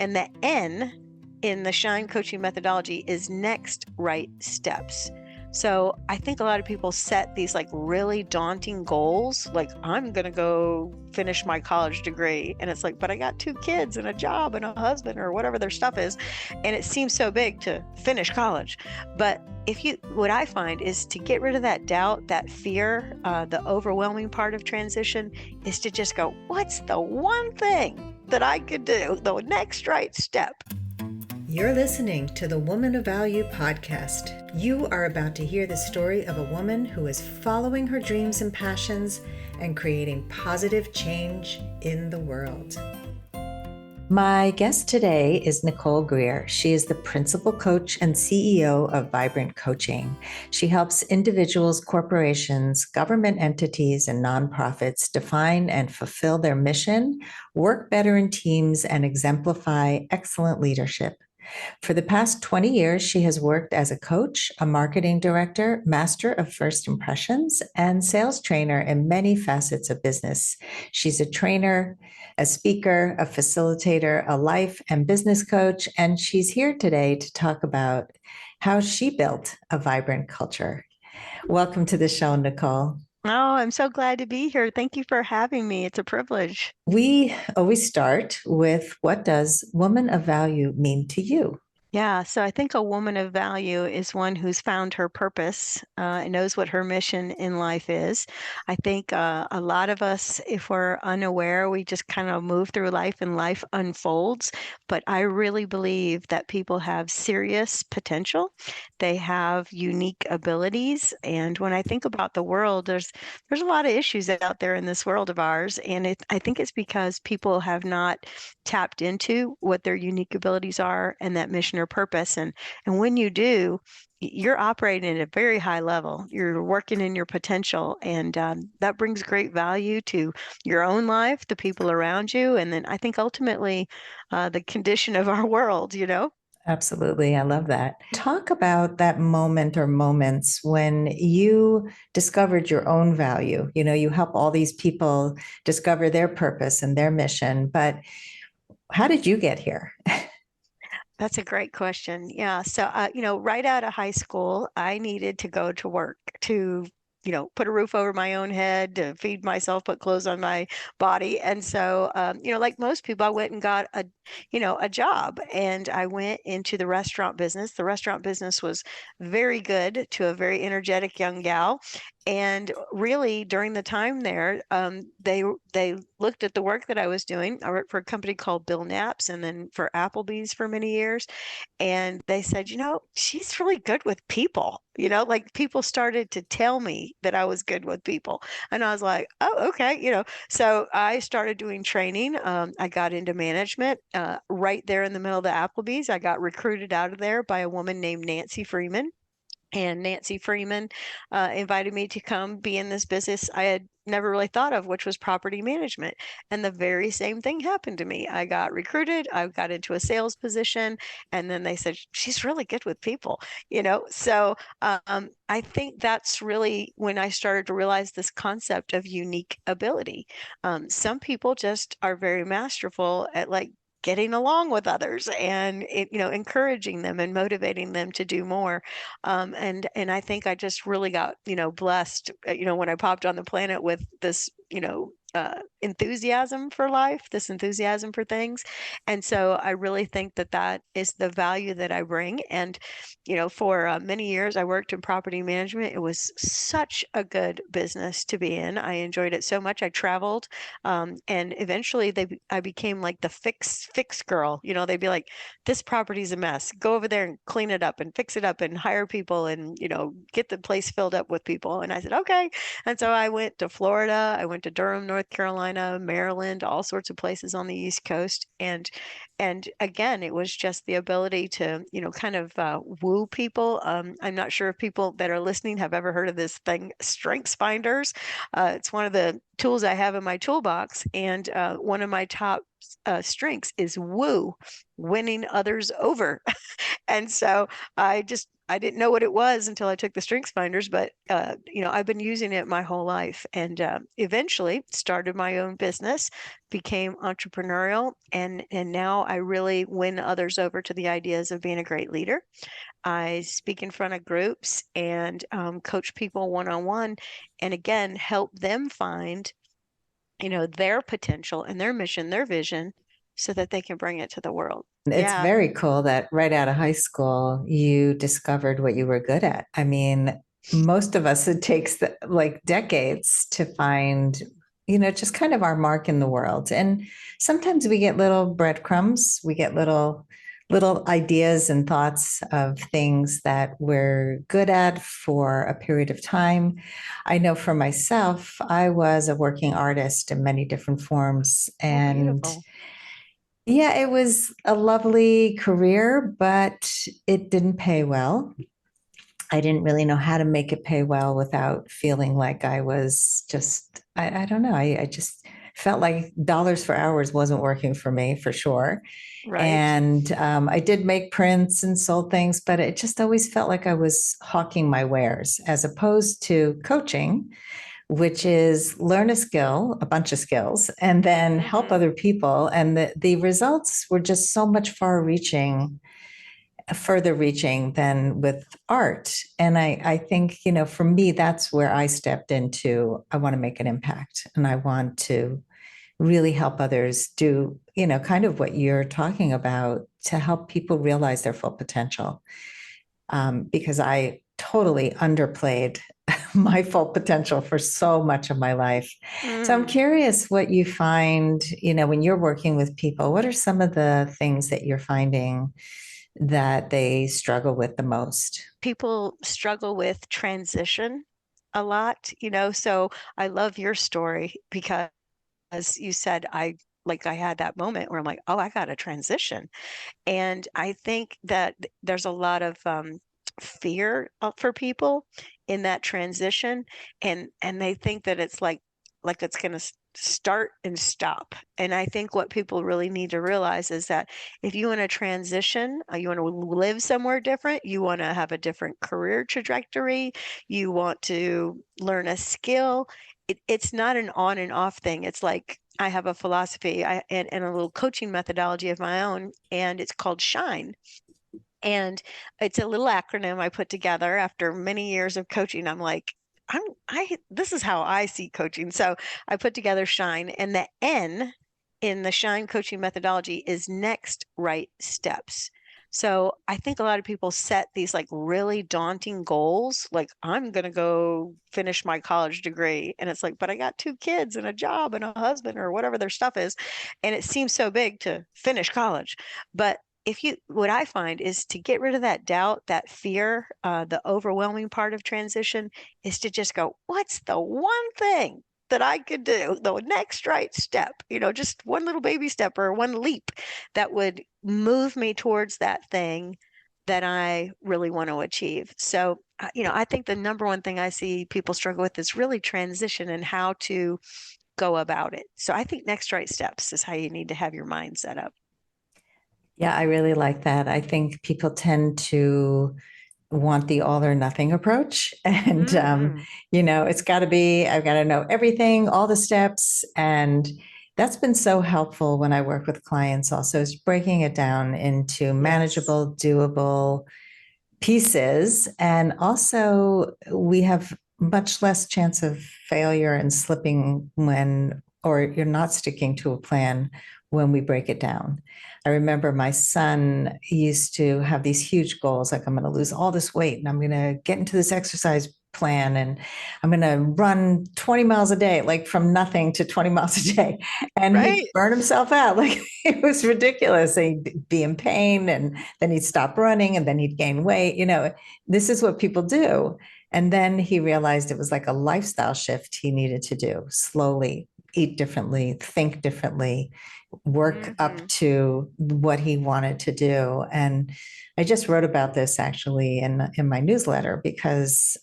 And the N in the Shine coaching methodology is next right steps. So I think a lot of people set these like really daunting goals, like I'm going to go finish my college degree. And it's like, but I got 2 kids and a job and a husband or whatever their stuff is. And it seems so big to finish college. But what I find is to get rid of that doubt, that fear, the overwhelming part of transition is to just go, what's the one thing that I could do, the next right step? You're listening to the Woman of Value podcast. You are about to hear the story of a woman who is following her dreams and passions and creating positive change in the world. My guest today is Nicole Greer. She is the principal coach and CEO of Vibrant Coaching. She helps individuals, corporations, government entities, and nonprofits define and fulfill their mission, work better in teams, and exemplify excellent leadership. For the past 20 years, she has worked as a coach, a marketing director, master of first impressions, and sales trainer in many facets of business. She's a trainer, a speaker, a facilitator, a life and business coach, and she's here today to talk about how she built a vibrant culture. Welcome to the show, Nicole. Oh, I'm so glad to be here. Thank you for having me. It's a privilege. We always start with, what does woman of value mean to you? Yeah, so I think a woman of value is one who's found her purpose, and knows what her mission in life is. I think a lot of us, if we're unaware, we just kind of move through life and life unfolds. But I really believe that people have serious potential. They have unique abilities. And when I think about the world, there's a lot of issues out there in this world of ours. And I think it's because people have not tapped into what their unique abilities are and that mission or purpose. And when you do, you're operating at a very high level. You're working in your potential, and that brings great value to your own life, the people around you, and then I think ultimately the condition of our world, Absolutely. I love that. Talk about that moment or moments when you discovered your own value. You help all these people discover their purpose and their mission, but how did you get here? That's a great question. Yeah. So, right out of high school, I needed to go to work to, put a roof over my own head, to feed myself, put clothes on my body. And so, like most people, I went and got a job, and I went into the restaurant business. The restaurant business was very good to a very energetic young gal. And really, during the time there, they looked at the work that I was doing. I worked for a company called Bill Knapp's, and then for Applebee's for many years. And they said, she's really good with people. Like people started to tell me that I was good with people, and I was like, oh, okay. So I started doing training. I got into management right there in the middle of the Applebee's. I got recruited out of there by a woman named Nancy Freeman. And Nancy Freeman invited me to come be in this business I had never really thought of, which was property management. And the very same thing happened to me. I got recruited, I got into a sales position, and then they said, she's really good with people, So I think that's really when I started to realize this concept of unique ability. Some people just are very masterful at like getting along with others and encouraging them and motivating them to do more. And I think I just really got blessed when I popped on the planet with this enthusiasm for life, this enthusiasm for things. And so I really think that is the value that I bring. And for many years I worked in property management. It was such a good business to be in. I enjoyed it so much. I traveled, and eventually I became like the fix girl. They'd be like, this property's a mess, go over there and clean it up and fix it up and hire people and get the place filled up with people. And I said, okay. And so I went to Florida, I went to Durham, North Carolina, Maryland, all sorts of places on the East Coast. And again, it was just the ability to, kind of woo people. I'm not sure if people that are listening have ever heard of this thing, Strengths Finders. It's one of the tools I have in my toolbox. And one of my top strengths is woo, winning others over. And so I I didn't know what it was until I took the strengths finders, but I've been using it my whole life, and eventually started my own business, became entrepreneurial, and now I really win others over to the ideas of being a great leader. I speak in front of groups and coach people one-on-one, and again help them find their potential and their mission, their vision, so that they can bring it to the world. It's Yeah, very cool that right out of high school, you discovered what you were good at. I mean, most of us, it takes like decades to find, just kind of our mark in the world. And sometimes we get little breadcrumbs, we get little ideas and thoughts of things that we're good at for a period of time. I know for myself, I was a working artist in many different forms. oh, And beautiful. yeah, it was a lovely career, but it didn't pay well. I didn't really know how to make it pay well without feeling like I was just, I don't know. I just felt like dollars for hours wasn't working for me for sure. Right. And I did make prints and sold things, but it just always felt like I was hawking my wares as opposed to coaching, which is learn a skill, a bunch of skills, and then help Hmm. other people. And the results were just so much further reaching than with art. And I think, for me, that's where I stepped into, I want to make an impact and I want to really help others do, kind of what you're talking about to help people realize their full potential. Because I totally underplayed my full potential for so much of my life. So I'm Mm. curious what you find, when you're working with people, what are some of the things that you're finding that they struggle with the most? People struggle with transition a lot, so I love your story because you said I had that moment where I'm like, oh, I got to transition. And I think that there's a lot of fear for people in that transition, and they think that it's like it's going to start and stop. And I think what people really need to realize is that if you want to transition, you want to live somewhere different, you want to have a different career trajectory, you want to learn a skill, it's not an on and off thing. It's like I have a philosophy and a little coaching methodology of my own, and it's called SHINE. And it's a little acronym I put together after many years of coaching. I'm like, this is how I see coaching. So I put together SHINE, and the N in the SHINE coaching methodology is next right steps. So I think a lot of people set these like really daunting goals, like I'm going to go finish my college degree. And it's like, but I got two kids and a job and a husband or whatever their stuff is. And it seems so big to finish college. But what I find is to get rid of that doubt, that fear, the overwhelming part of transition is to just go, what's the one thing that I could do, the next right step, just one little baby step or one leap that would move me towards that thing that I really want to achieve. So, I think the number one thing I see people struggle with is really transition and how to go about it. So I think next right steps is how you need to have your mind set up. Yeah, I really like that. I think people tend to want the all or nothing approach. And, Hmm. it's got to be, I've got to know everything, all the steps. And that's been so helpful when I work with clients also, is breaking it down into Yes. manageable, doable pieces. And also, we have much less chance of failure and slipping or you're not sticking to a plan when we break it down. I remember my son used to have these huge goals, like I'm going to lose all this weight and I'm going to get into this exercise plan and I'm going to run 20 miles a day, like from nothing to 20 miles a day. And he'd Right. burn himself out. Like it was ridiculous. He'd be in pain and then he'd stop running and then he'd gain weight. This is what people do. And then he realized it was like a lifestyle shift he needed to do slowly, eat differently, think differently, work up Hmm. to what he wanted to do. And I just wrote about this actually in my newsletter because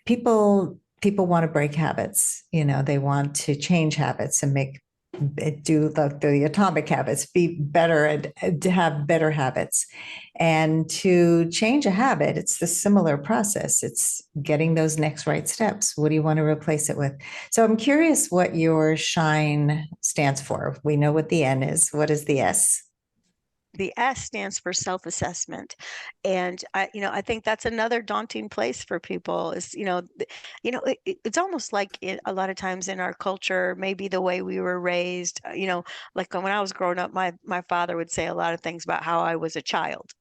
people want to break habits. They want to change habits and make do the atomic habits, be better and to have better habits. And to change a habit, it's the similar process. It's getting those next right steps. What do you want to replace it with? So I'm curious what your SHINE stands for. We know what the N is. What is the S? The S stands for self-assessment. And I think that's another daunting place for people is, it's almost like a lot of times in our culture, maybe the way we were raised, like when I was growing up, my father would say a lot of things about how I was a child.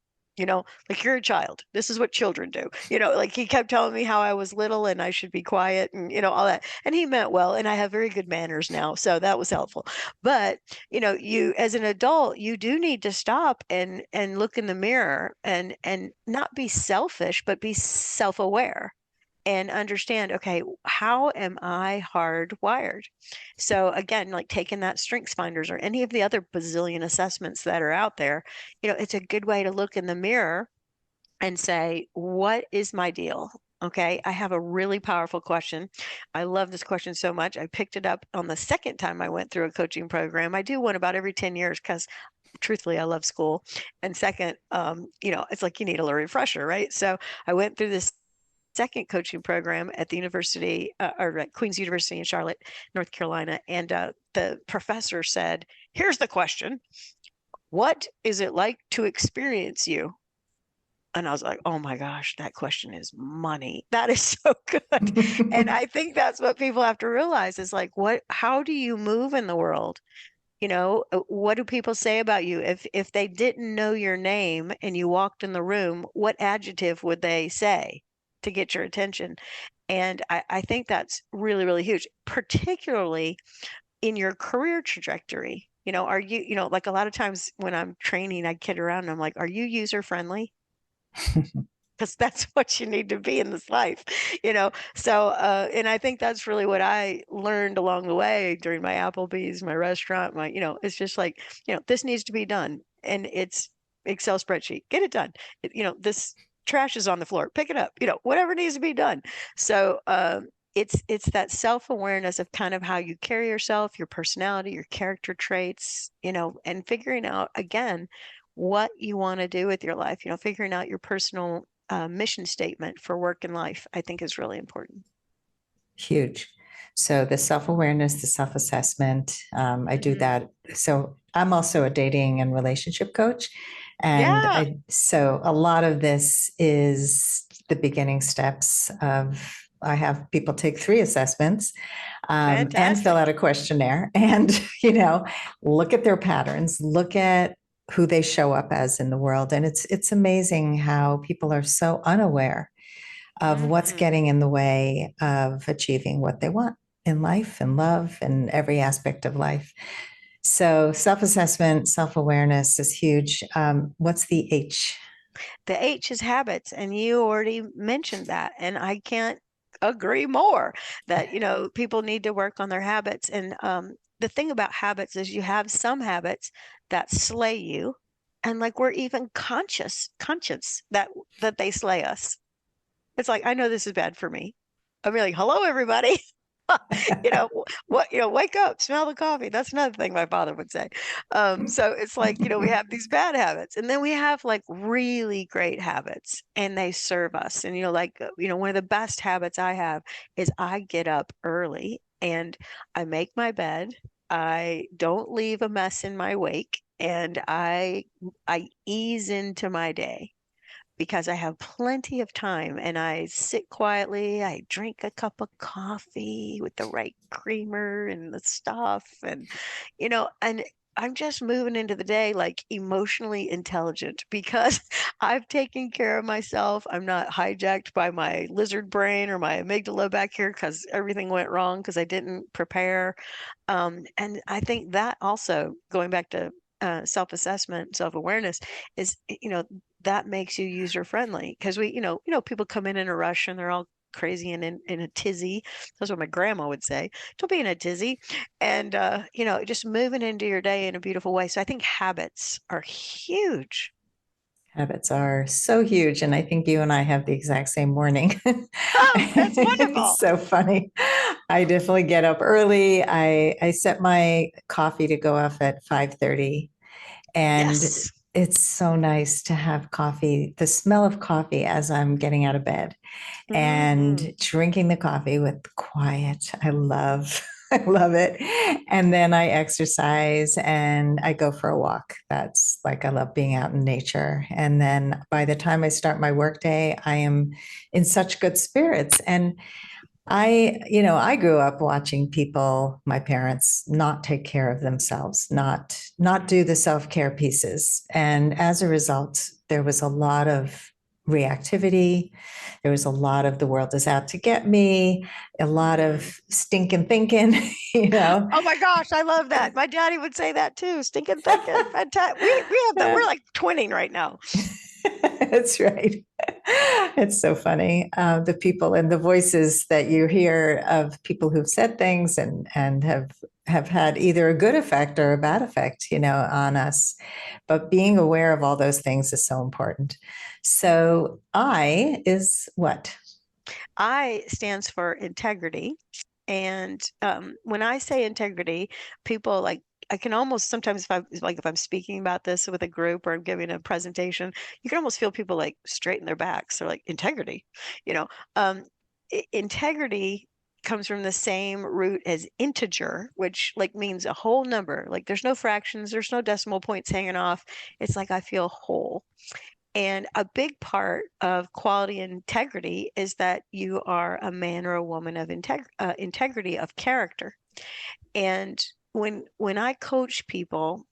Like you're a child. This is what children do. Like he kept telling me how I was little and I should be quiet and all that. And he meant well, and I have very good manners now, so that was helpful. But you as an adult, you do need to stop and look in the mirror and not be selfish, but be self-aware and understand, okay, how am I hardwired? So again, like taking that strengths finders or any of the other bazillion assessments that are out there, it's a good way to look in the mirror and say, what is my deal? Okay, I have a really powerful question. I love this question so much. I picked it up on the second time I went through a coaching program. I do one about every 10 years because truthfully, I love school. And second, it's like you need a little refresher, right? So I went through this second coaching program at the university or at Queen's University in Charlotte, North Carolina. And the professor said, here's the question. What is it like to experience you? And I was like, oh my gosh, that question is money. That is so good. And I think that's what people have to realize is like, how do you move in the world? What do people say about you? If they didn't know your name and you walked in the room, what adjective would they say to get your attention? And I think that's really, really huge, particularly in your career trajectory. Are you, like a lot of times when I'm training, I kid around and I'm like, are you user friendly? Because that's what you need to be in this life, So, and I think that's really what I learned along the way during my Applebee's, my restaurant, it's just like, this needs to be done. And it's Excel spreadsheet, get it done. This trash is on the floor, pick it up, whatever needs to be done. So, it's that self-awareness of kind of how you carry yourself, your personality, your character traits, and figuring out again what you want to do with your life, figuring out your personal mission statement for work and life, I think is really important. Huge. So the self-awareness, the self-assessment, I do Mhm. that. So I'm also a dating and relationship coach. And Yeah, so a lot of this is the beginning steps of, I have people take 3 assessments and fill fantastic. out a questionnaire and, look at their patterns, look at who they show up as in the world. And it's amazing how people are so unaware of what's Hmm. getting in the way of achieving what they want in life and love and every aspect of life. So self-assessment, self-awareness is huge. What's the H? The H is habits, and you already mentioned that, and I can't agree more that, people need to work on their habits. And the thing about habits is you have some habits that slay you, and like we're even conscious that they slay us. It's like, I know this is bad for me. I'm like, hello, everybody. Wake up, smell the coffee. That's another thing my father would say. So it's like, we have these bad habits and then we have like really great habits and they serve us. And, one of the best habits I have is I get up early and I make my bed. I don't leave a mess in my wake and I ease into my day because I have plenty of time and I sit quietly. I drink a cup of coffee with the right creamer and the stuff. And I'm just moving into the day like emotionally intelligent because I've taken care of myself. I'm not hijacked by my lizard brain or my amygdala back here because everything went wrong because I didn't prepare. And I think that also going back to self-assessment, self-awareness is, that makes you user friendly because people come in a rush and they're all crazy and in a tizzy. That's what my grandma would say. Don't be in a tizzy. And just moving into your day in a beautiful way. So I think habits are huge. Habits are so huge, and I think you and I have the exact same morning. Oh, that's It's wonderful. so funny. I definitely get up early. I set my coffee to go off at 5:30, and Yes. it's so nice to have coffee, the smell of coffee as I'm getting out of bed Hmm. and drinking the coffee with quiet. I love I love it. And then I exercise and I go for a walk. That's like I love being out in nature. And then by the time I start my workday, I am in such good spirits. And I grew up watching people, my parents, not take care of themselves, not do the self-care pieces. And as a result, there was a lot of reactivity. There was a lot of the world is out to get me, a lot Hmm. of stinking thinking, you know. Oh my gosh, I love that. My daddy would say that too. Stinking thinking. Fantastic. We have that. We're like twinning right now. That's right. It's so funny. The people and the voices that you hear of people who've said things and have had either a good effect or a bad effect, on us. But being aware of all those things is so important. So I is what? I stands for integrity. And when I say integrity, people like I can almost sometimes if I'm speaking about this with a group or I'm giving a presentation, you can almost feel people like straighten their backs. They're like integrity, you know. Um, integrity comes from the same root as integer, which like means a whole number. Like there's no fractions, there's no decimal points hanging off. It's like I feel whole. And a big part of quality and integrity is that you are a man or a woman of integrity of character. And when I coach people,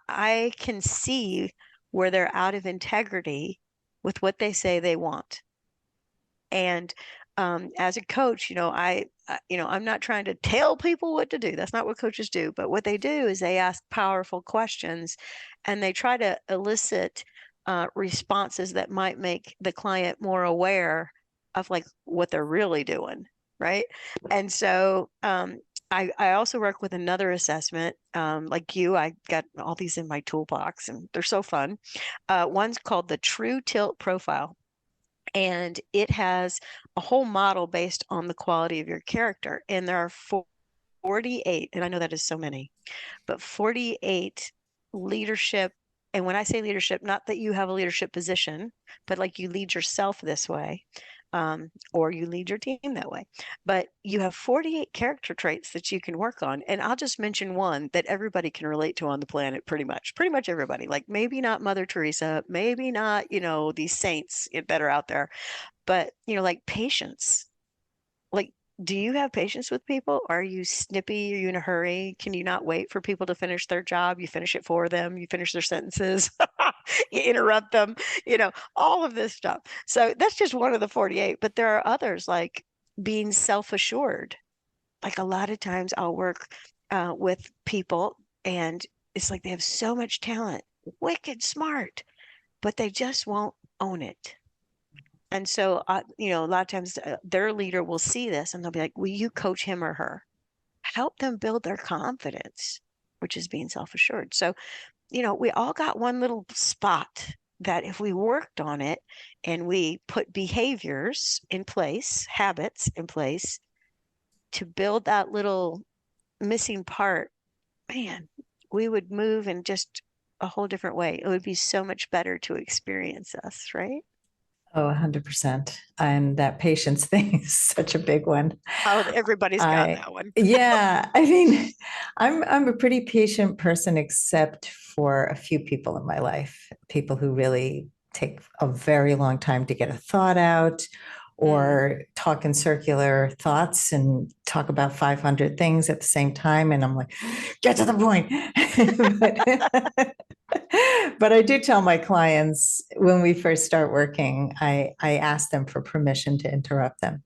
I can see where they're out of integrity with what they say they want. And as a coach, I'm not trying to tell people what to do. That's not what coaches do. But what they do is they ask powerful questions, and they try to elicit responses that might make the client more aware of like what they're really doing, right? And so I also work with another assessment. Like you, I got all these in my toolbox, and they're so fun. One's called the True Tilt Profile, and it has a whole model based on the quality of your character. And there are 48, and I know that is so many, but 48 leadership. And when I say leadership, not that you have a leadership position, but like you lead yourself this way, or you lead your team that way. But you have 48 character traits that you can work on. And I'll just mention one that everybody can relate to on the planet, pretty much everybody. Like maybe not Mother Teresa, maybe not, these saints that are out there, but, like patience. Like, do you have patience with people? Are you snippy? Are you in a hurry? Can you not wait for people to finish their job? You finish it for them, you finish their sentences, you interrupt them, all of this stuff. So that's just one of the 48, but there are others like being self-assured. Like a lot of times I'll work with people and it's like they have so much talent, wicked smart, but they just won't own it. And so, a lot of times their leader will see this and they'll be like, will you coach him or her? Help them build their confidence, which is being self-assured. So, we all got one little spot that if we worked on it and we put behaviors in place, habits in place to build that little missing part, man, we would move in just a whole different way. It would be so much better to experience us, right? Oh, 100%. And that patience thing is such a big one. Oh, everybody's got I that one. yeah, I mean, I'm a pretty patient person except for a few people in my life, people who really take a very long time to get a thought out Mm. or talk in circular thoughts and talk about 500 things at the same time. And I'm like, get to the point. but, but I do tell my clients when we first start working, I ask them for permission to interrupt them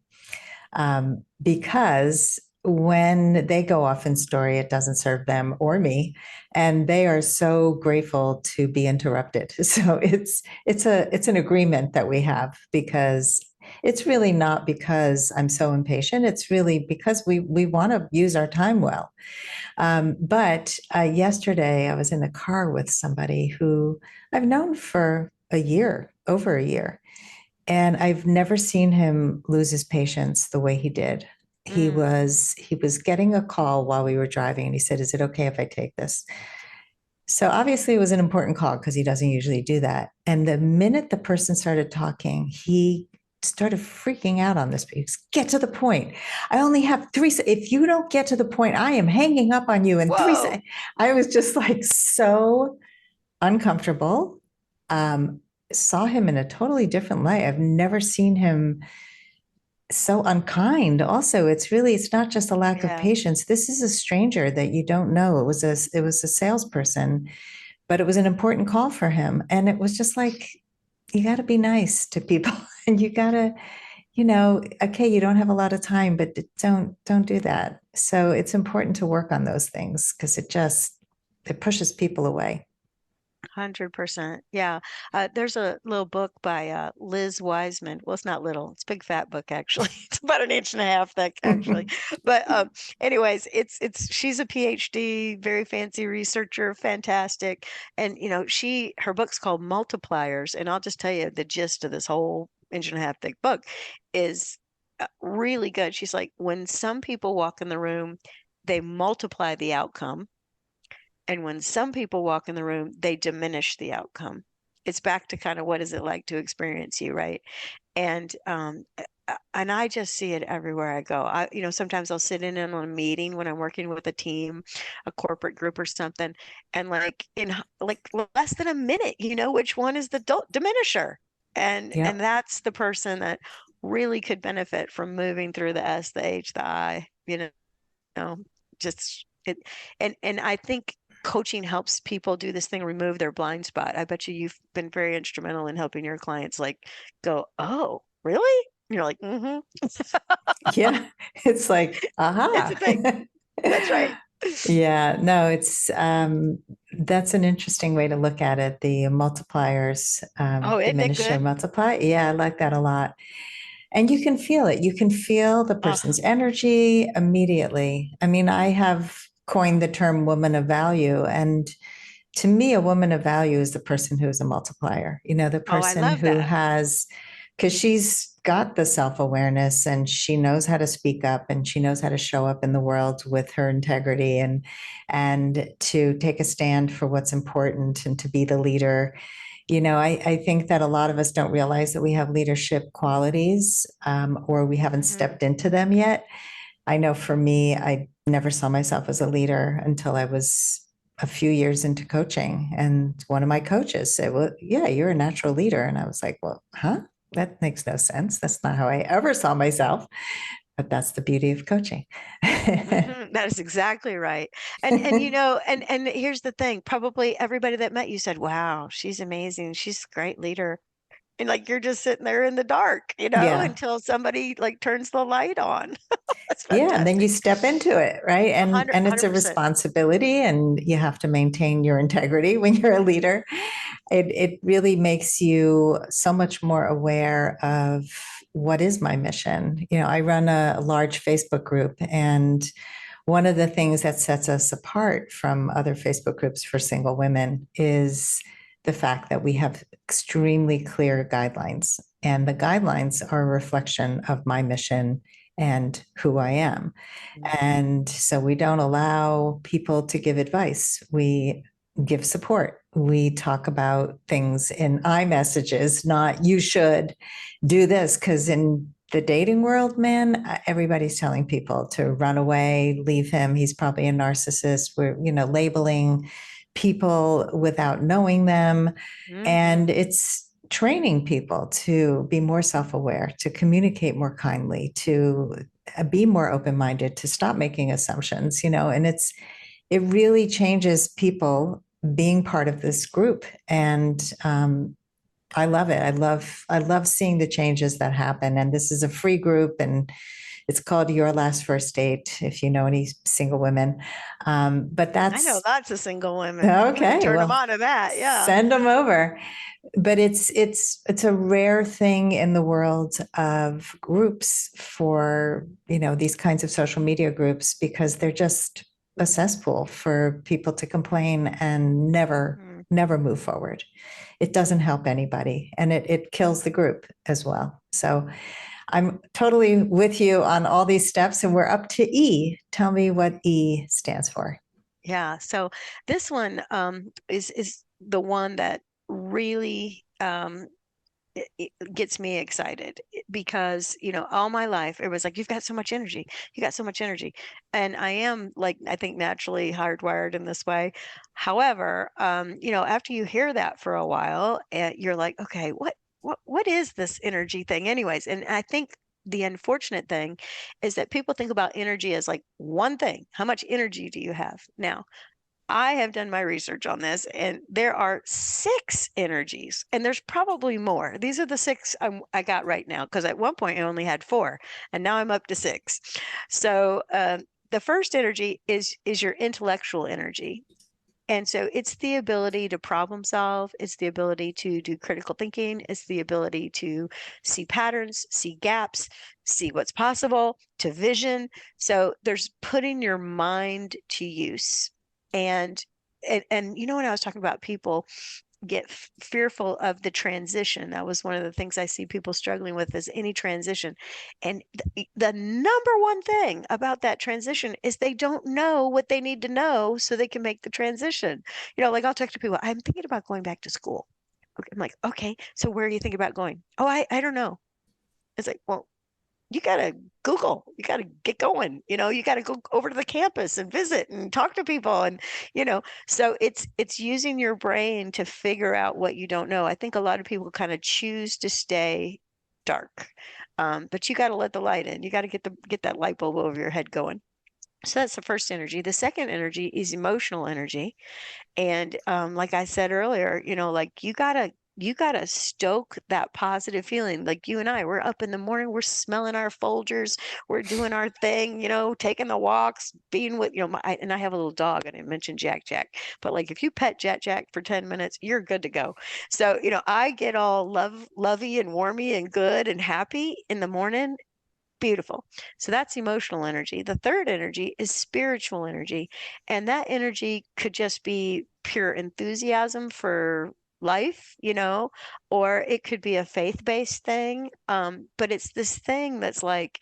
because when they go off in story, it doesn't serve them or me, and they are so grateful to be interrupted. So it's an agreement that we have because it's really not because I'm so impatient. It's really because we want to use our time well. But yesterday, I was in the car with somebody who I've known for a year, over a year. And I've never seen him lose his patience the way he did. Mm. He was getting a call while we were driving, and he said, "Is it okay if I take this?" So obviously it was an important call because he doesn't usually do that. And the minute the person started talking, he started freaking out on this piece. Get to the point. I only have If you don't get to the point, I am hanging up on you in three Whoa. seconds. I was just like so uncomfortable. Um, saw him in a totally different light. I've never seen him so unkind. Also, it's not just a lack of Yeah, patience. This is a stranger that you don't know. It was a salesperson, but it was an important call for him. And it was just like, you got to be nice to people and you got to, okay, you don't have a lot of time, but don't do that. So it's important to work on those things because it pushes people away. 100%. Yeah. There's a little book by Liz Wiseman. Well, it's not little, it's a big fat book actually. It's about an inch and a half thick actually. But anyways, she's a PhD, very fancy researcher, fantastic. And her book's called Multipliers. And I'll just tell you the gist of this whole inch and a half thick book is really good. She's like, when some people walk in the room, they multiply the outcome, and when some people walk in the room, they diminish the outcome. It's back to kind of what is it like to experience you, right? And I just see it everywhere I go. Sometimes I'll sit in on a meeting when I'm working with a team, a corporate group or something, and like in like less than a minute, which one is the diminisher, and Yep. that's the person that really could benefit from moving through the S, the H, the I, know, just it and I think coaching helps people do this thing, remove their blind spot. I bet you've been very instrumental in helping your clients like go, "Oh, really?" And you're like, "Mm-hmm." Yeah. It's like, It's a aha. thing. That's right. Yeah, no, that's an interesting way to look at it. The multipliers, Oh, isn't it diminish or good? multiply. Yeah, I like that a lot. And you can feel it. You can feel the Oh, person's energy immediately. I mean, I have coined the term woman of value. And to me, a woman of value is the person who is a multiplier, the oh, I person love who that. has, because she's got the self awareness and she knows how to speak up and she knows how to show up in the world with her integrity and to take a stand for what's important and to be the leader. I think that a lot of us don't realize that we have leadership qualities, or we haven't Hmm. stepped into them yet. I know for me, I never saw myself as a leader until I was a few years into coaching. And one of my coaches said, "Well, yeah, you're a natural leader." And I was like, "Well, huh? That makes no sense. That's not how I ever saw myself." But that's the beauty of coaching. That is exactly right. And here's the thing, probably everybody that met you said, "Wow, she's amazing. She's a great leader." And like you're just sitting there in the dark, Yeah. until somebody like turns the light on. That's Yeah, and then you fantastic. step into it, right? A And hundred, and it's a 100%. responsibility and you have to maintain your integrity when you're a leader. It really makes you so much more aware of what is my mission. I run a large Facebook group, and one of the things that sets us apart from other Facebook groups for single women is the fact that we have extremely clear guidelines. And the guidelines are a reflection of my mission and who I am. And so we don't allow people to give advice. We give support. We talk about things in I messages, not you should do this. Because in the dating world, man, everybody's telling people to run away, leave him. He's probably a narcissist. We're, labeling people without knowing them. Mm-hmm. And it's training people to be more self aware, to communicate more kindly, to be more open minded, to stop making assumptions, and it really changes people being part of this group. And I love it. I love seeing the changes that happen. And this is a free group, and it's called Your Last First Date. If you know any single women, but I know that's lots of single women. I can okay. turn them Well, on to that. Yeah. send them over. But it's a rare thing in the world of groups for these kinds of social media groups because they're just a cesspool for people to complain and never never move forward. It doesn't help anybody, and it kills the group as well. So I'm totally with you on all these steps, and we're up to E. Tell me what E stands for. Yeah. So this one is the one that really it gets me excited because, all my life it was like, you've got so much energy. You got so much energy. And I am like, I think naturally hardwired in this way. However, after you hear that for a while, you're like, okay, what is this energy thing anyways? And I think the unfortunate thing is that people think about energy as like one thing. How much energy do you have? Now, I have done my research on this, and there are six energies, and there's probably more. These are the six I got right now, because at one point I only had four, and now I'm up to six. So the first energy is your intellectual energy. And so it's the ability to problem solve, it's the ability to do critical thinking, it's the ability to see patterns, see gaps, see what's possible, to vision. So there's putting your mind to use. And when I was talking about people get fearful of the transition. That was one of the things I see people struggling with is any transition. And the number one thing about that transition is they don't know what they need to know so they can make the transition. Like I'll talk to people, I'm thinking about going back to school. Okay, I'm like, okay, so where do you think about going? Oh, I don't know. It's like, well, you got to Google, you got to get going, you got to go over to the campus and visit and talk to people. And, so it's using your brain to figure out what you don't know. I think a lot of people kind of choose to stay dark. But you got to let the light in. You got to get that light bulb over your head going. So that's the first energy. The second energy is emotional energy. And like I said earlier, like you gotta stoke that positive feeling. Like you and I, we're up in the morning, we're smelling our Folgers, we're doing our thing, taking the walks, being with, and I have a little dog. I didn't mention Jack Jack, but like if you pet Jack Jack for 10 minutes, you're good to go. So, I get all lovey and warmy and good and happy in the morning. Beautiful. So that's emotional energy. The third energy is spiritual energy. And that energy could just be pure enthusiasm for life, or it could be a faith-based thing. But it's this thing that's like,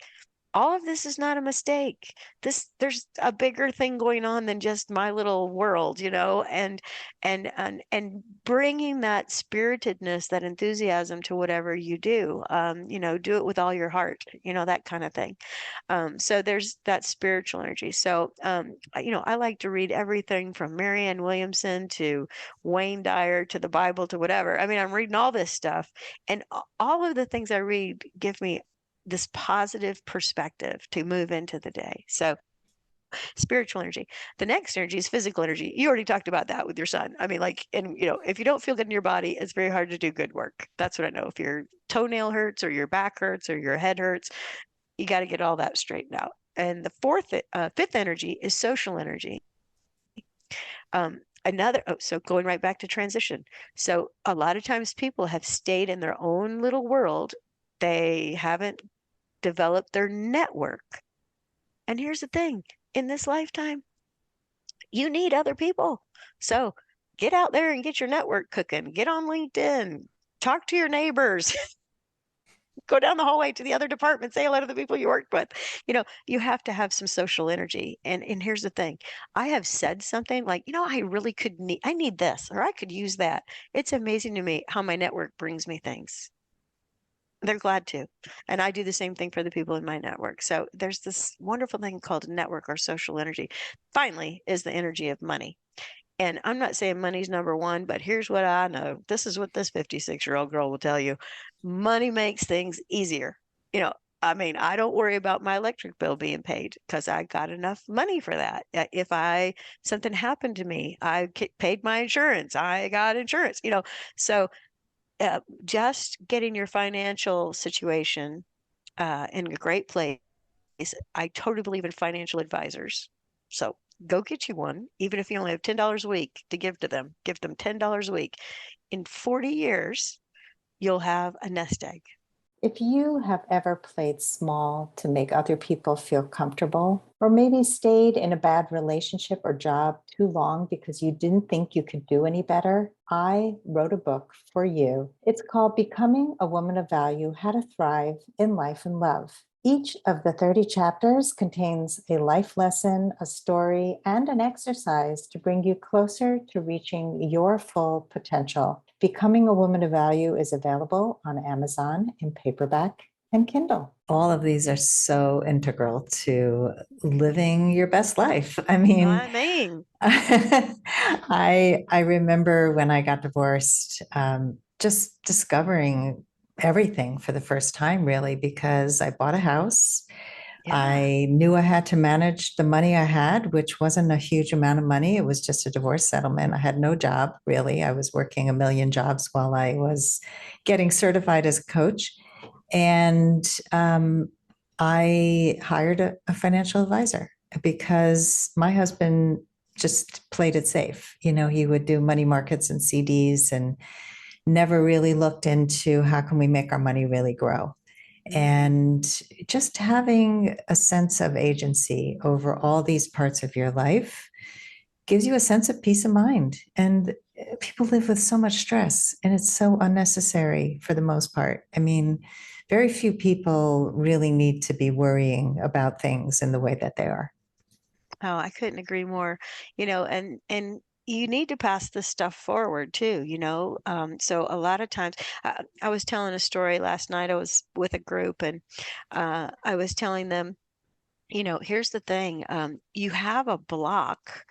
all of this is not a mistake. There's a bigger thing going on than just my little world, and bringing that spiritedness, that enthusiasm to whatever you do. Do it with all your heart, that kind of thing. So there's that spiritual energy. So, I like to read everything from Marianne Williamson to Wayne Dyer to the Bible to whatever. I mean, I'm reading all this stuff, and all of the things I read give me this positive perspective to move into the day. So spiritual energy. The next energy is physical energy. You already talked about that with your son. I mean, like, and if you don't feel good in your body, it's very hard to do good work. That's what I know. If your toenail hurts or your back hurts or your head hurts, you got to get all that straightened out. And the fifth energy is social energy. So going right back to transition. So a lot of times people have stayed in their own little world. They haven't developed their network. And here's the thing, in this lifetime, you need other people. So get out there and get your network cooking. Get on LinkedIn, talk to your neighbors, go down the hallway to the other department, say hello to the people you worked with. You have to have some social energy. And here's the thing, I have said something like, I really I need this, or I could use that. It's amazing to me how my network brings me things. They're glad to. And I do the same thing for the people in my network. So there's this wonderful thing called network or social energy. Finally, is the energy of money. And I'm not saying money's number one, but here's what I know. This is what this 56-year-old girl will tell you. Money makes things easier. I mean, I don't worry about my electric bill being paid because I got enough money for that. If something happened to me, I paid my insurance. I got insurance, so just getting your financial situation in a great place. I totally believe in financial advisors. So go get you one, even if you only have $10 a week to give to them. Give them $10 a week. In 40 years, you'll have a nest egg. If you have ever played small to make other people feel comfortable, or maybe stayed in a bad relationship or job too long because you didn't think you could do any better, I wrote a book for you. It's called Becoming a Woman of Value: How to Thrive in Life and Love. Each of the 30 chapters contains a life lesson, a story, and an exercise to bring you closer to reaching your full potential. Becoming a Woman of Value is available on Amazon in paperback and Kindle. All of these are so integral to living your best life. I mean, I mean, I remember when I got divorced, just discovering everything for the first time, really, because I bought a house. yeah. I knew I had to manage the money I had, which wasn't a huge amount of money. It was just a divorce settlement. I had no job, really. I was working a million jobs while I was getting certified as a coach. And I hired a financial advisor because my husband just played it safe. You know, he would do money markets and CDs and never really looked into how can we make our money really grow. Mm. And just having a sense of agency over all these parts of your life gives you a sense of peace of mind. And people live with so much stress, and it's so unnecessary for the most part. I mean, very few people really need to be worrying about things in the way that they are. Oh, I couldn't agree more. And you need to pass this stuff forward too, So a lot of times, I was telling a story last night. I was with a group, and I was telling them, here's the thing. You have a block.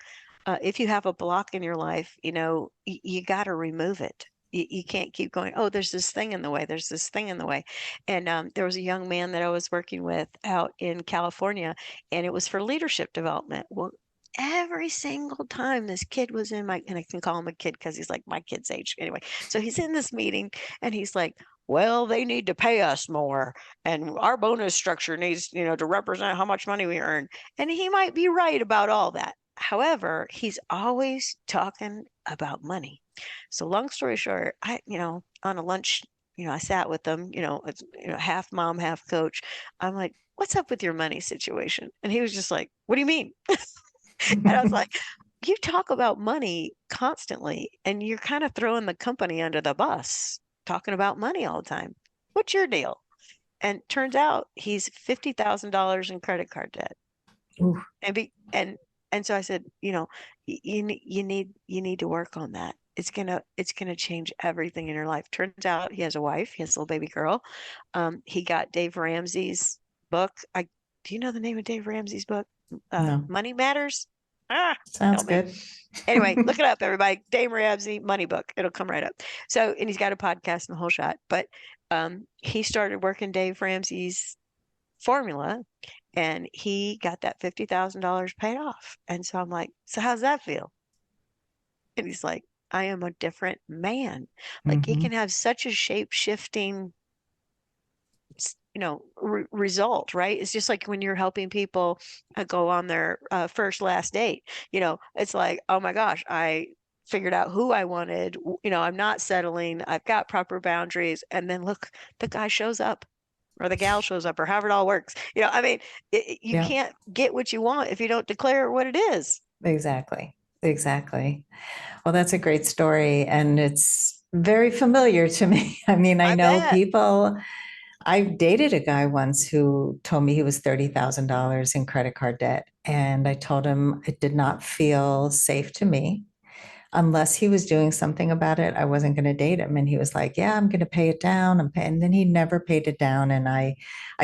If you have a block in your life, you got to remove it. You can't keep going, oh, there's this thing in the way. There's this thing in the way. And there was a young man that I was working with out in California, and it was for leadership development. Well, every single time this kid was in my, and I can call him a kid because he's like my kid's age anyway. So he's in this meeting, and he's like, well, they need to pay us more, and our bonus structure needs, to represent how much money we earn. And he might be right about all that. However, he's always talking about money. So long story short, on a lunch, I sat with them, it's, half mom, half coach. I'm like, what's up with your money situation? And he was just like, what do you mean? And I was like, you talk about money constantly, and you're kind of throwing the company under the bus, talking about money all the time. What's your deal? And turns out he's $50,000 in credit card debt. Ooh, And be and so I said, you need to work on that. It's gonna change everything in your life. Turns out he has a wife, he has a little baby girl. He got Dave Ramsey's book. Do you know the name of Dave Ramsey's book? no, Money Matters. Ah, sounds help me. good. Anyway, look it up, everybody. Dave Ramsey Money Book. It'll come right up. So, and he's got a podcast and the whole shot. But he started working Dave Ramsey's formula, and he got that $50,000 paid off. And so I'm like, so how's that feel? And he's like, I am a different man. Like it Hmm. can have such a shape shifting, result, right? It's just like when you're helping people go on their first last date. It's like, oh my gosh, I figured out who I wanted. I'm not settling. I've got proper boundaries. And then look, the guy shows up, or the gal shows up, or however it all works. I mean, you Yeah, can't get what you want if you don't declare what it is. exactly. Exactly. Well, that's a great story. And it's very familiar to me. I mean, I I know bet. people, I've dated a guy once who told me he was $30,000 in credit card debt. And I told him it did not feel safe to me. Unless he was doing something about it, I wasn't going to date him. And he was like, yeah, I'm going to pay it down. And then he never paid it down. And I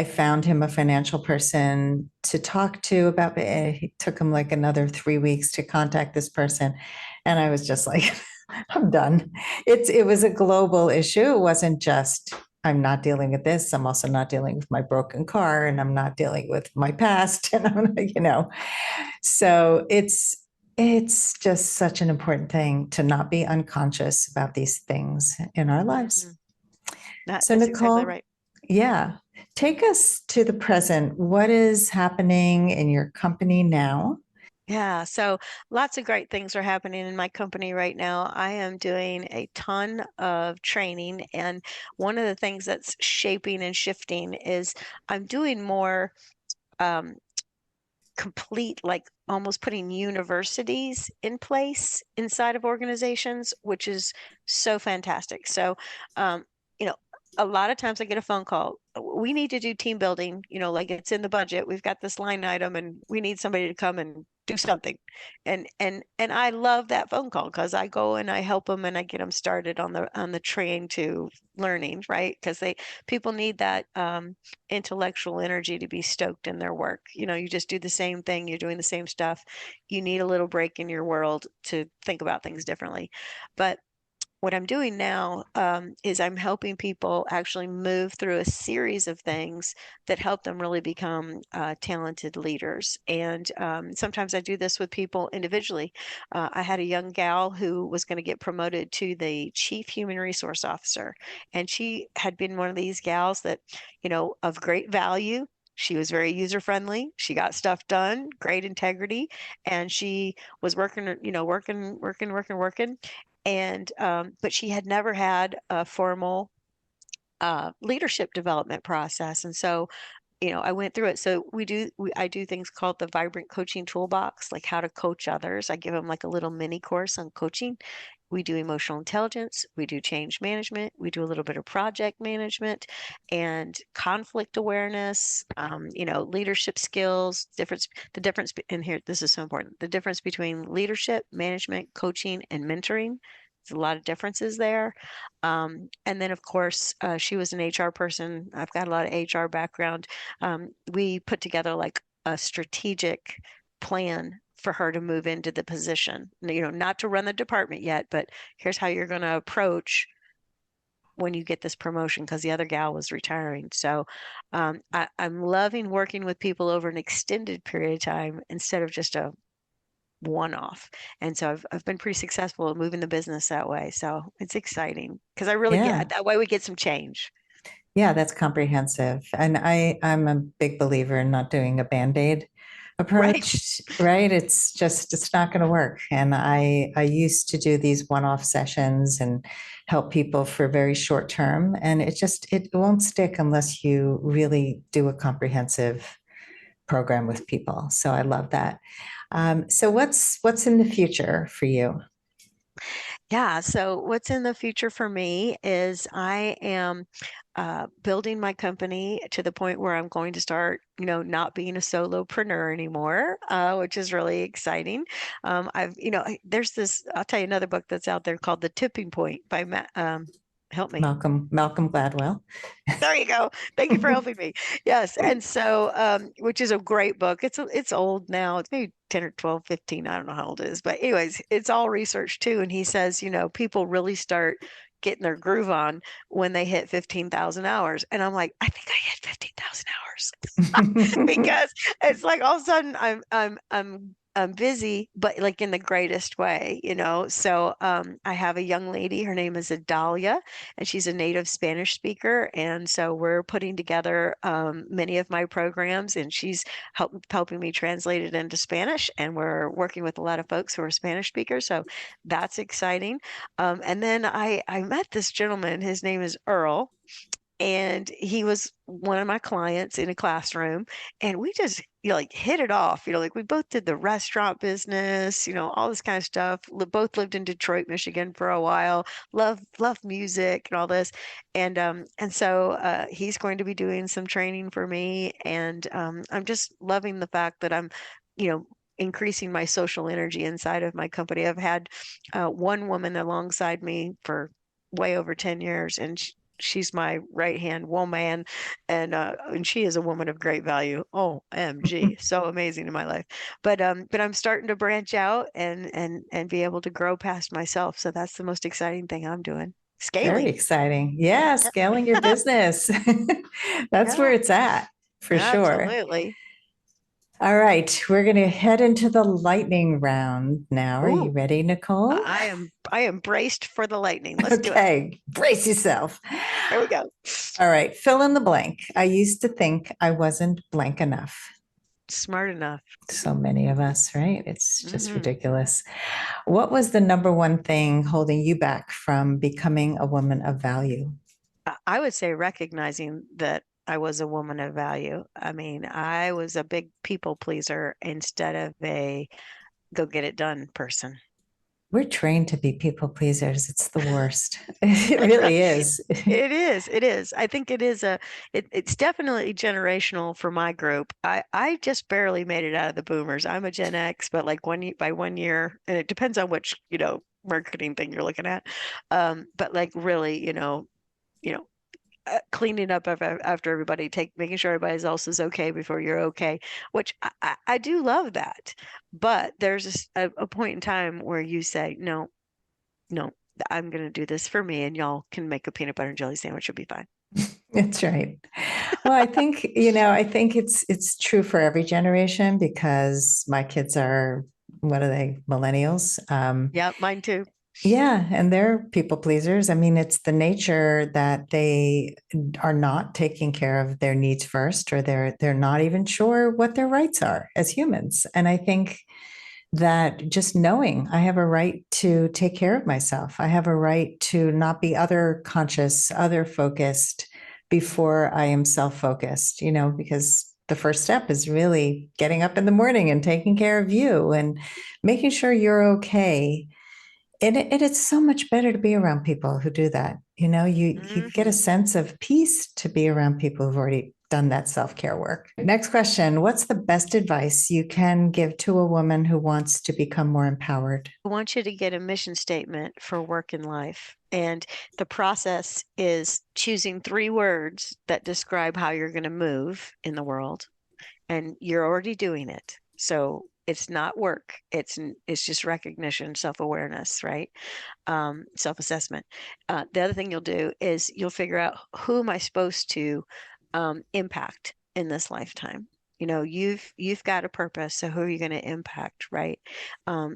found him a financial person to talk to about it. It took him like another 3 weeks to contact this person. And I was just like, I'm done. It was a global issue. It wasn't just, I'm not dealing with this. I'm also not dealing with my broken car, and I'm not dealing with my past. And so it's just such an important thing to not be unconscious about these things in our lives. Hmm. That, So, that's exactly Nicole, right. yeah, take us to the present. What is happening in your company now? Yeah, so lots of great things are happening in my company right now. I am doing a ton of training, and one of the things that's shaping and shifting is I'm doing more um, complete, like almost putting universities in place inside of organizations, which is so fantastic. So, um, you know, a lot of times I get a phone call. We need to do team building, like it's in the budget. We've got this line item and we need somebody to come and do something. And I love that phone call because I go and I help them and I get them started on the train to learning, right? Because people need that intellectual energy to be stoked in their work. You just do the same thing, you're doing the same stuff. You need a little break in your world to think about things differently. But what I'm doing now is I'm helping people actually move through a series of things that help them really become talented leaders. And sometimes I do this with people individually. I had a young gal who was going to get promoted to the chief human resource officer, and she had been one of these gals that, of great value. She was very user friendly. She got stuff done, great integrity, and she was working, working, and but she had never had a formal leadership development process. And so, I went through it. So I do things called the Vibrant Coaching Toolbox, like how to coach others. I give them like a little mini course on coaching. We do emotional intelligence, we do change management, we do a little bit of project management and conflict awareness, leadership skills, and here, this is so important, the difference between leadership, management, coaching, and mentoring. There's a lot of differences there. And then, of course, she was an HR person. I've got a lot of HR background. We put together like a strategic plan for her to move into the position. Not to run the department yet, but here's how you're going to approach when you get this promotion because the other gal was retiring. So I'm loving working with people over an extended period of time instead of just a one-off. And so I've been pretty successful at moving the business that way. So it's exciting because I really Yeah. get that way we get some change. Yeah, that's comprehensive. And I'm a big believer in not doing a band-aid Right. approach, right? It's not going to work. And I used to do these one-off sessions and help people for very short term. And it won't stick unless you really do a comprehensive program with people. So I love that. So what's in the future for you? Yeah, so what's in the future for me is I am building my company to the point where I'm going to start, not being a solopreneur anymore, which is really exciting. There's I'll tell you another book that's out there called The Tipping Point by Matt. Help me. Malcolm Gladwell. There you go. Thank you for helping me. Yes. And so, which is a great book. It's old now. It's maybe 10 or 12, 15. I don't know how old it is. But anyways, it's all research too. And he says, people really start getting their groove on when they hit 15,000 hours. And I'm like, I think I hit 15,000 hours because it's like all of a sudden I'm busy, but like in the greatest way. So I have a young lady, her name is Adalia, and she's a native Spanish speaker. And so we're putting together many of my programs, and she's helping me translate it into Spanish. And we're working with a lot of folks who are Spanish speakers. So that's exciting. And then I met this gentleman, his name is Earl, and he was one of my clients in a classroom, and we just like hit it off. Like we both did the restaurant business, all this kind of stuff. Both lived in Detroit, Michigan for a while. Love music and all this. And so he's going to be doing some training for me, and I'm just loving the fact that I'm you know increasing my social energy inside of my company. I've had one woman alongside me for way over 10 years, and she's my right hand woman, and she is a woman of great value. OMG, so amazing in my life. But I'm starting to branch out and be able to grow past myself. So that's the most exciting thing I'm doing. Very Scaling. exciting. Yeah, scaling your business. That's where Yeah, it's at for sure. absolutely. All right, we're going to head into the lightning round now. Are you Ooh, ready, Nicole? I am braced for the lightning. Let's do it. Okay, brace yourself. Here we go. All right, fill in the blank. I used to think I wasn't blank enough. smart enough. So many of us, right? It's just Hmm. ridiculous. What was the number one thing holding you back from becoming a woman of value? I would say recognizing that I was a woman of value. I mean, I was a big people pleaser instead of a go get it done person. We're trained to be people pleasers. It's the worst. It really is. It is. It is. I think it is it's definitely generational for my group. I just barely made it out of the boomers. I'm a Gen X, but like by 1 year, and it depends on which, marketing thing you're looking at. But like really, you know, cleaning up after everybody, making sure everybody else is okay before you're okay, which I do love that. But there's a point in time where you say, no, no, I'm going to do this for me, and y'all can make a peanut butter and jelly sandwich. It'll be fine. That's right. Well, I think it's true for every generation because my kids are, what are they, millennials? Yeah, mine too. Yeah, and they're people pleasers. I mean, it's the nature that they are not taking care of their needs first, or they're not even sure what their rights are as humans. And I think that just knowing I have a right to take care of myself, I have a right to not be other conscious, other focused before I am self focused, because the first step is really getting up in the morning and taking care of you and making sure you're okay. It's so much better to be around people who do that. You get a Hmm. sense of peace to be around people who've already done that self-care work. Next question. What's the best advice you can give to a woman who wants to become more empowered? I want you to get a mission statement for work and life. And the process is choosing 3 words that describe how you're going to move in the world. And you're already doing it. So it's not work. It's just recognition, self-awareness, right? Self-assessment. The other thing you'll do is you'll figure out who am I supposed to impact in this lifetime. You've got a purpose, so who are you going to impact, right?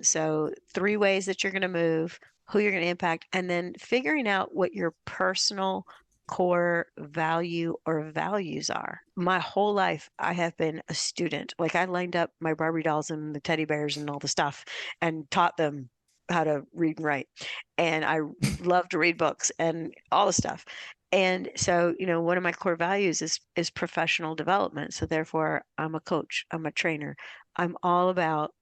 So 3 ways that you're going to move, who you're going to impact, and then figuring out what your personal core value or values are. My whole life, I have been a student. Like I lined up my Barbie dolls and the teddy bears and all the stuff and taught them how to read and write. And I love to read books and all the stuff. And so, one of my core values is professional development. So therefore, I'm a coach, I'm a trainer. I'm all about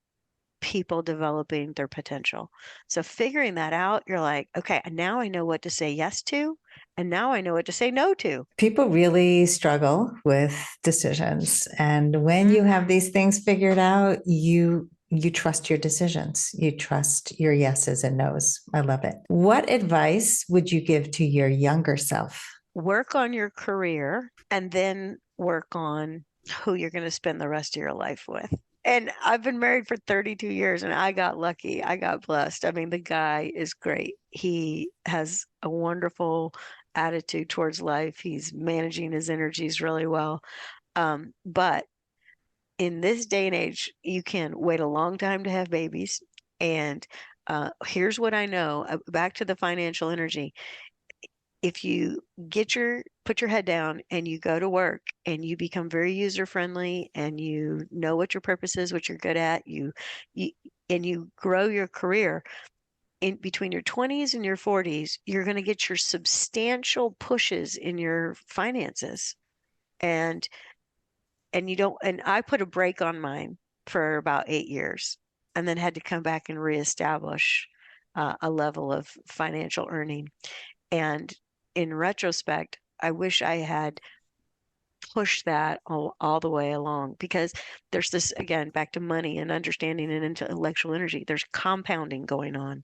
people developing their potential. So figuring that out, you're like, okay, now I know what to say yes to, and now I know what to say no to. People really struggle with decisions, and when you have Hmm. these things figured out, you trust your decisions, you trust your yeses and nos. I love it. What advice would you give to your younger self? Work on your career and then work on who you're going to spend the rest of your life with. And I've been married for 32 years and I got lucky. I got blessed. I mean, the guy is great. He has a wonderful attitude towards life. He's managing his energies really well. But in this day and age, you can wait a long time to have babies. And here's what I know back to the financial energy. If you put your head down and you go to work and you become very user friendly and you know what your purpose is, what you're good at, you and you grow your career in between your 20s and your 40s, you're going to get your substantial pushes in your finances. And you don't, and I put a break on mine for about 8 years and then had to come back and reestablish a level of financial earning. And in retrospect, I wish I had pushed that all the way along because there's this, again, back to money and understanding and intellectual energy. There's compounding going on.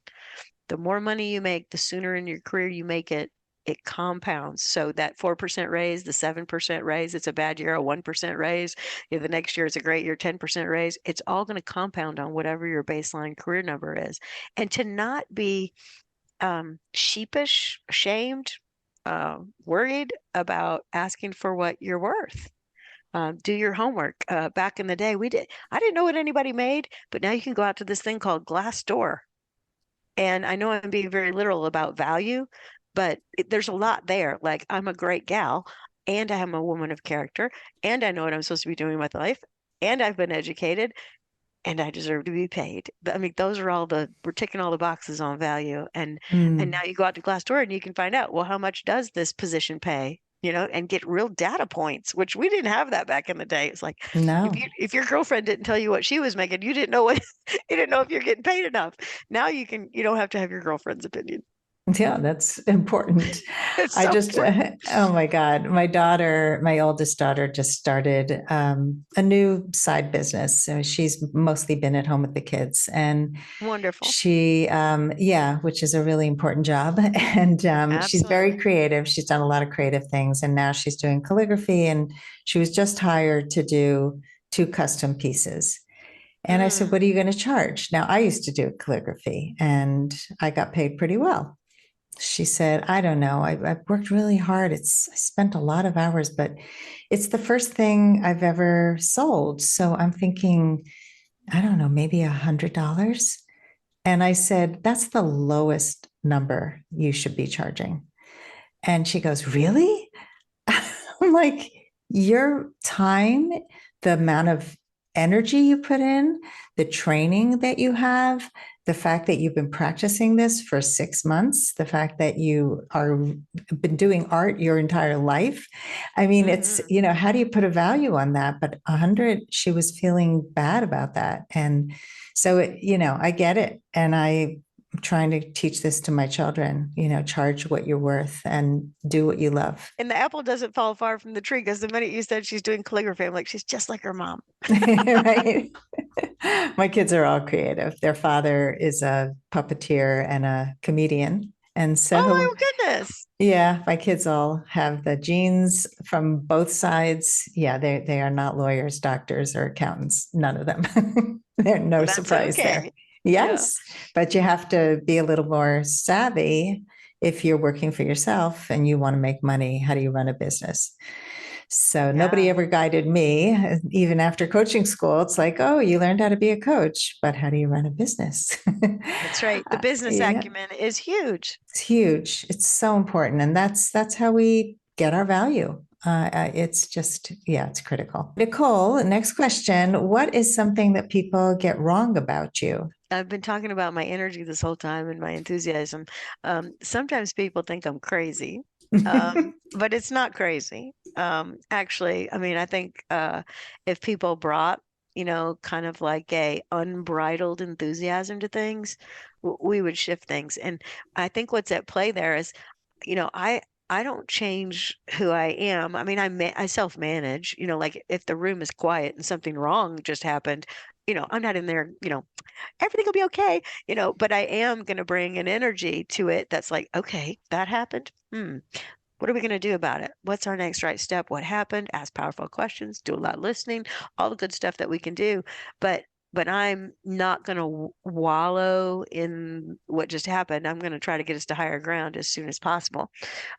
The more money you make, the sooner in your career you make it, it compounds. So that 4% raise, the 7% raise, it's a bad year, a 1% raise. If the next year it's a great year, 10% raise. It's all going to compound on whatever your baseline career number is. And to not be sheepish, ashamed, worried about asking for what you're worth. Do your homework. Back in the day, I didn't know what anybody made, but now you can go out to this thing called Glassdoor. And I know I'm being very literal about value, but there's a lot there. Like I'm a great gal and I am a woman of character and I know what I'm supposed to be doing with life. and I've been educated, and I deserve to be paid. I mean, those are all we're ticking all the boxes on value. And now Mm, you go out to Glassdoor and you can find out, well, how much does this position pay? And get real data points, which we didn't have that back in the day. It's like no. if your girlfriend didn't tell you what she was making, you didn't know what you didn't know if you're getting paid enough. Now you don't have to have your girlfriend's opinion. Yeah, that's important. It's I so just, important. oh my God, my daughter, my oldest daughter just started a new side business. So she's mostly been at home with the kids. And Wonderful. yeah, which is a really important job. And she's very Absolutely. creative. She's done a lot of creative things. And now she's doing calligraphy. And she was just hired to do 2 custom pieces. And I said, Mm. what are you going to charge? Now, I used to do calligraphy and I got paid pretty well. She said, I don't know. I've worked really hard. I spent a lot of hours, but it's the first thing I've ever sold. So I'm thinking, I don't know, maybe $100. And I said, that's the lowest number you should be charging. And she goes, really? I'm like, your time, the amount of energy you put in, the training that you have, the fact that you've been practicing this for 6 months, the fact that you are been doing art your entire life. I mean, it's, Hmm. how do you put a value on that? But 100, she was feeling bad about that. And so, I get it. And I'm trying to teach this to my children, charge what you're worth and do what you love. And the apple doesn't fall far from the tree because the minute you said she's doing calligraphy, I'm like, she's just like her mom. Right. My kids are all creative. Their father is a puppeteer and a comedian. And so, Oh my goodness. yeah, my kids all have the genes from both sides. Yeah, they are not lawyers, doctors, or accountants. None of them. There's no Well, that's surprise there. okay. Yeah. Yes, but you have to be a little more savvy if you're working for yourself and you want to make money. How do you run a business? So nobody Yeah. ever guided me. Even after coaching school, it's like, oh, you learned how to be a coach, but how do you run a business? That's right. The business Yeah, acumen is huge. it's huge. It's so important, and that's how we get our value. It's just, yeah, it's critical. Nicole, next question. What is something that people get wrong about you? I've been talking about my energy this whole time and my enthusiasm. Sometimes people think I'm crazy, but it's not crazy. Actually, I mean, I think if people brought, kind of like a unbridled enthusiasm to things, we would shift things. And I think what's at play there is, you know, I I don't change who I am. I mean, I self-manage, like if the room is quiet and something wrong just happened, I'm not in there, everything will be okay, but I am going to bring an energy to it that's like, okay, that happened. What are we going to do about it? What's our next right step? What happened? Ask powerful questions, do a lot of listening, all the good stuff that we can do. But but I'm not going to wallow in what just happened. I'm going to try to get us to higher ground as soon as possible.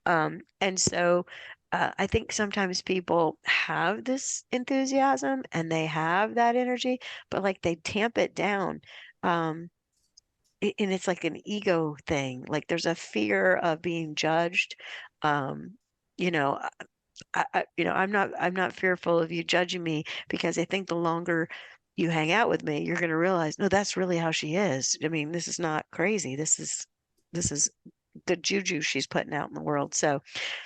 And so I think sometimes people have this enthusiasm and they have that energy, but like they tamp it down. Um, and it's like an ego thing. Like there's a fear of being judged. Um, you know, I'm not fearful of you judging me because I think the longer you hang out with me, you're going to realize, no, that's really how she is. I mean, this is not crazy. This is the juju she's putting out in the world. So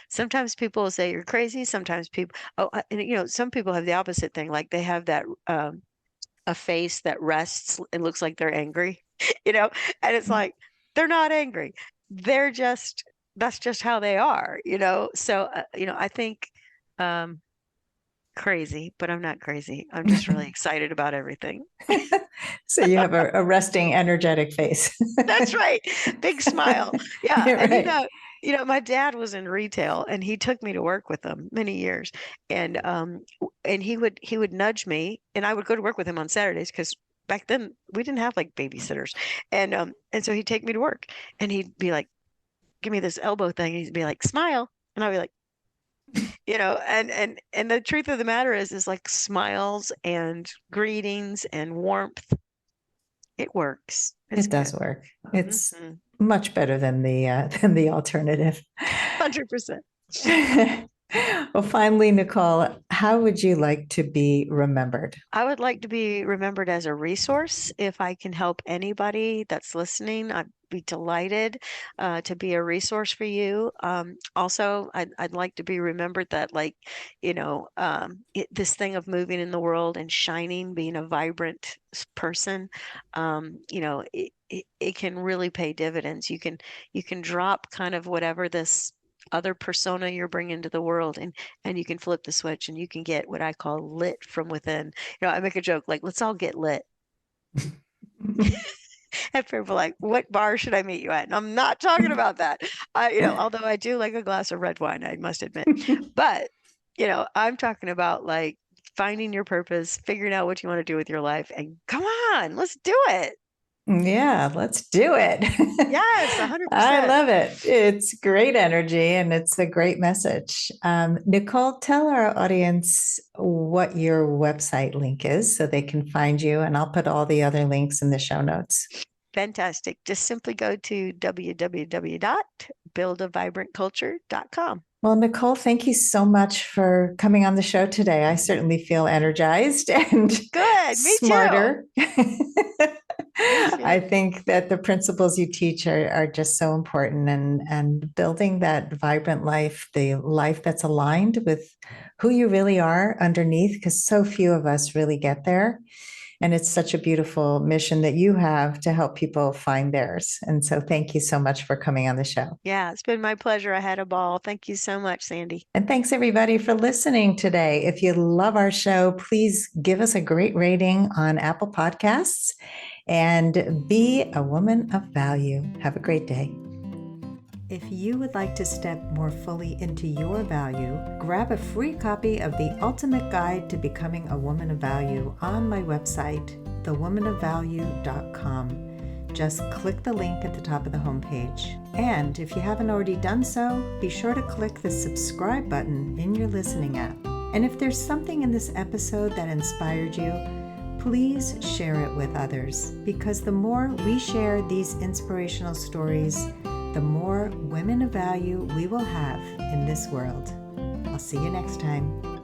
sometimes people will say you're crazy. Sometimes people, and some people have the opposite thing. Like they have that a face that rests and looks like they're angry, you know, and it's like they're not angry. They're just that's just how they are, So I think um crazy, but I'm not crazy. I'm just really excited about everything. So you have a resting, energetic face. That's right. Big smile. Yeah. And Right. my dad was in retail and he took me to work with him many years. And he would nudge me and I would go to work with him on Saturdays because back then we didn't have like babysitters. And so he'd take me to work and he'd be like, give me this elbow thing. And he'd be like, smile. And I'd be like, and the truth of the matter is like smiles and greetings and warmth, it works. It's It good. does work. It's Mhm. much better than the than the alternative. 100%. Well, finally, Nicole, how would you like to be remembered? I would like to be remembered as a resource. If I can help anybody that's listening, I'd be delighted to be a resource for you. Also, I'd like to be remembered that, like, this thing of moving in the world and shining, being a vibrant person, it can really pay dividends. You can drop kind of whatever this other persona you're bringing to the world, and you can flip the switch and you can get what I call lit from within. I make a joke like, let's all get lit. And people are like, what bar should I meet you at? And I'm not talking about that. Although I do like a glass of red wine, I must admit. But, I'm talking about like finding your purpose, figuring out what you want to do with your life, and come on, let's do it. Yeah, let's do it. Yes, I 100%. love it. It's great energy and it's a great message. Nicole, tell our audience what your website link is so they can find you, and I'll put all the other links in the show notes. Fantastic. Just simply go to www.buildavibrantculture.com. Well, Nicole, thank you so much for coming on the show today. I certainly feel energized and Good. Me too. smarter. Me I too. think that the principles you teach are just so important, and building that vibrant life, the life that's aligned with who you really are underneath, because so few of us really get there. And it's such a beautiful mission that you have to help people find theirs. And so thank you so much for coming on the show. Yeah, it's been my pleasure. I had a ball. Thank you so much, Sandy. And thanks everybody for listening today. If you love our show, please give us a great rating on Apple Podcasts and be a woman of value. Have a great day. If you would like to step more fully into your value, grab a free copy of The Ultimate Guide to Becoming a Woman of Value on my website, thewomanofvalue.com. Just click the link at the top of the homepage. And if you haven't already done so, be sure to click the subscribe button in your listening app. And if there's something in this episode that inspired you, please share it with others, because the more we share these inspirational stories, the more women of value we will have in this world. I'll see you next time.